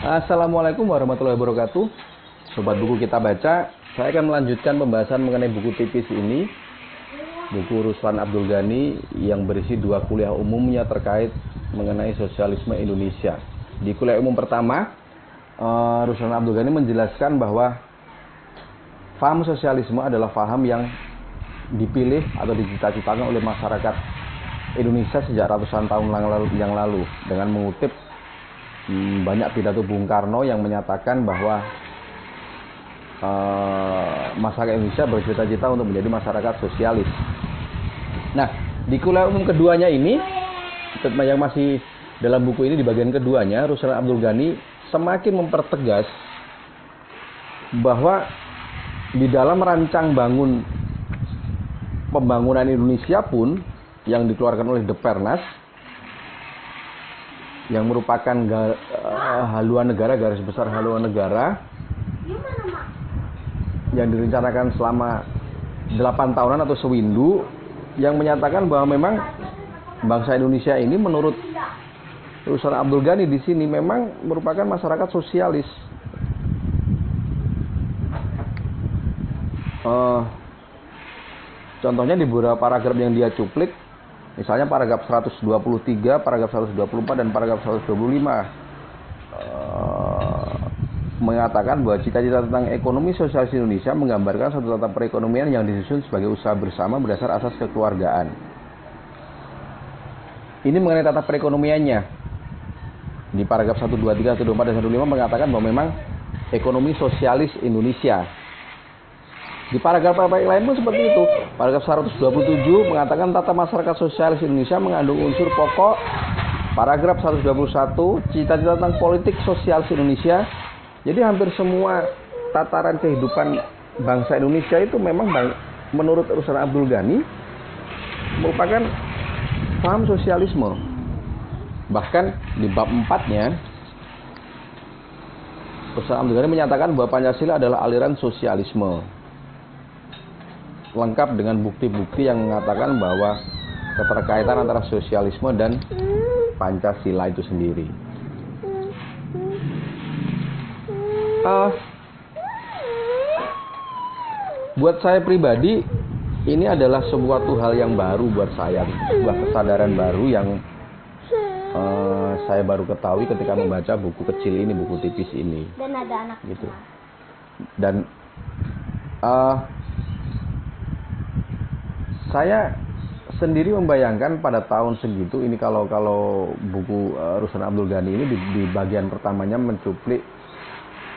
Assalamualaikum warahmatullahi wabarakatuh. Sobat buku kita baca, saya akan melanjutkan pembahasan mengenai buku tipis ini, buku Ruslan Abdul Ghani yang berisi 2 kuliah umumnya terkait mengenai sosialisme Indonesia. Di kuliah umum pertama, Ruslan Abdul Ghani menjelaskan bahwa paham sosialisme adalah paham yang dipilih atau dicita-citakan oleh masyarakat Indonesia sejak ratusan tahun yang lalu dengan mengutip banyak pidato Bung Karno yang menyatakan bahwa masyarakat Indonesia bercita-cita untuk menjadi masyarakat sosialis. Nah, di kuliah umum keduanya ini, yang masih dalam buku ini di bagian keduanya, Ruslan Abdul Ghani semakin mempertegas bahwa di dalam rancang pembangunan Indonesia pun yang dikeluarkan oleh Depernas, yang merupakan haluan negara, garis besar haluan negara yang direncanakan selama 8 tahunan atau sewindu, yang menyatakan bahwa memang bangsa Indonesia ini menurut Ruslan Abdul Ghani di sini memang merupakan masyarakat sosialis. Contohnya di beberapa paragraf yang dia cuplik, misalnya paragraf 123, paragraf 124, dan paragraf 125 mengatakan bahwa cita-cita tentang ekonomi sosialis Indonesia menggambarkan suatu tata perekonomian yang disusun sebagai usaha bersama berdasar asas kekeluargaan. Ini mengenai tata perekonomiannya. Di paragraf 123, 124, dan 125 mengatakan bahwa memang ekonomi sosialis Indonesia. Di paragraf yang lain pun seperti itu. Paragraf 127 mengatakan tata masyarakat sosialis Indonesia mengandung unsur pokok. Paragraf 121 cita-cita tentang politik sosialis Indonesia. Jadi hampir semua tataran kehidupan bangsa Indonesia itu memang menurut Ruslan Abdul Ghani merupakan paham sosialisme. Bahkan di bab 4-nya Ruslan Abdul Ghani menyatakan bahwa Pancasila adalah aliran sosialisme, lengkap dengan bukti-bukti yang mengatakan bahwa keterkaitan antara sosialisme dan Pancasila itu sendiri. Buat saya pribadi, ini adalah sebuah hal yang baru buat saya, sebuah kesadaran baru yang saya baru ketahui ketika membaca buku kecil ini, buku tipis ini. Dan ada anak gitu. Dan saya sendiri membayangkan pada tahun segitu ini, kalau buku Ruslan Abdul Ghani ini di bagian pertamanya mencuplik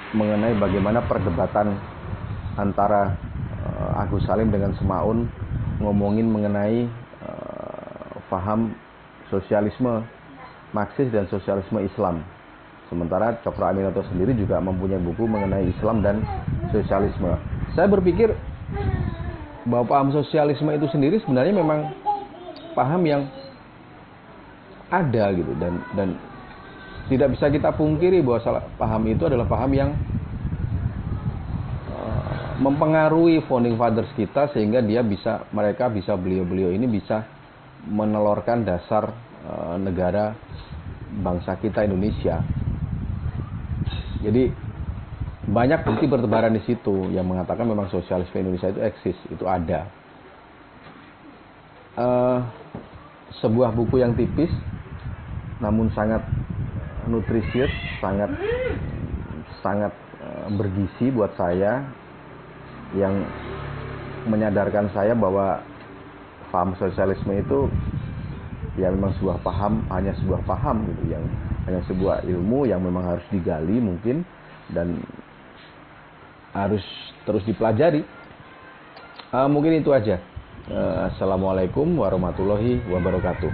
mengenai bagaimana perdebatan antara Agus Salim dengan Semaun ngomongin mengenai paham sosialisme Marxis dan sosialisme Islam. Sementara Cokro Aminoto sendiri juga mempunyai buku mengenai Islam dan sosialisme. Saya berpikir bahwa paham sosialisme itu sendiri sebenarnya memang paham yang ada gitu, dan tidak bisa kita pungkiri bahwa paham itu adalah paham yang mempengaruhi founding fathers kita, sehingga beliau ini bisa menelorkan dasar negara bangsa kita Indonesia. Jadi banyak bukti bertebaran di situ yang mengatakan memang sosialisme Indonesia itu eksis, itu ada. Sebuah buku yang tipis namun sangat nutrisius, sangat bergizi buat saya, yang menyadarkan saya bahwa paham sosialisme itu ya memang sebuah paham, hanya sebuah paham gitu, yang hanya sebuah ilmu yang memang harus digali mungkin dan harus terus dipelajari. Mungkin itu aja. Assalamualaikum warahmatullahi wabarakatuh.